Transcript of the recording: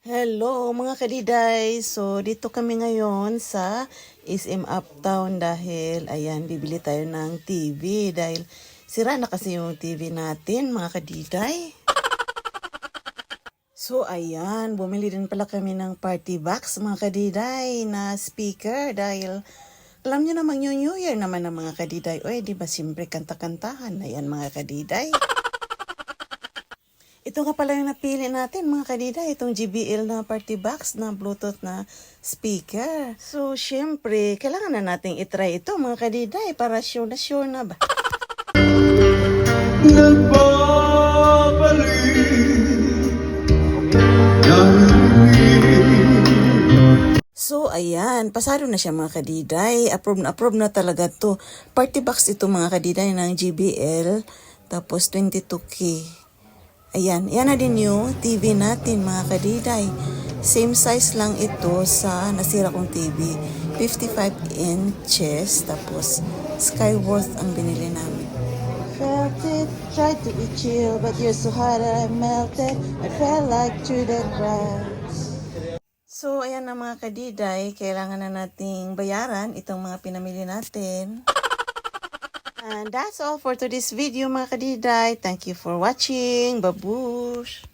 Hello mga kadiday! So dito kami ngayon sa SM Uptown dahil ayan bibili tayo ng TV dahil sira na kasi yung TV natin mga kadiday. So ayan, bumili din pala kami ng party box mga kadiday na speaker dahil alam nyo namang yung New Year naman ng mga kadiday. Oy, di ba siyempre kanta-kantahan na yan mga kadiday. Ito nga pala yung napili natin mga kadida, itong JBL na party box na Bluetooth na speaker. So, syempre, kailangan na nating itry ito mga kadida para sure na ba? So, ayan, pasado na siya mga kadiday. Approve na talaga to. Party box ito mga kadiday ng JBL. Tapos 22K. Ayan, yan na din yung TV natin mga kadiday. Same size lang ito sa nasira kong TV. 55 inches. Tapos Skyworth ang binili namin. Felt it, tried to be chill, but you're so hot I melted. I felt like through the cracks. So, ayan na mga kadiday, kailangan na nating bayaran itong mga pinamili natin. And that's all for today's video mga kadiday. Thank you for watching. Babush!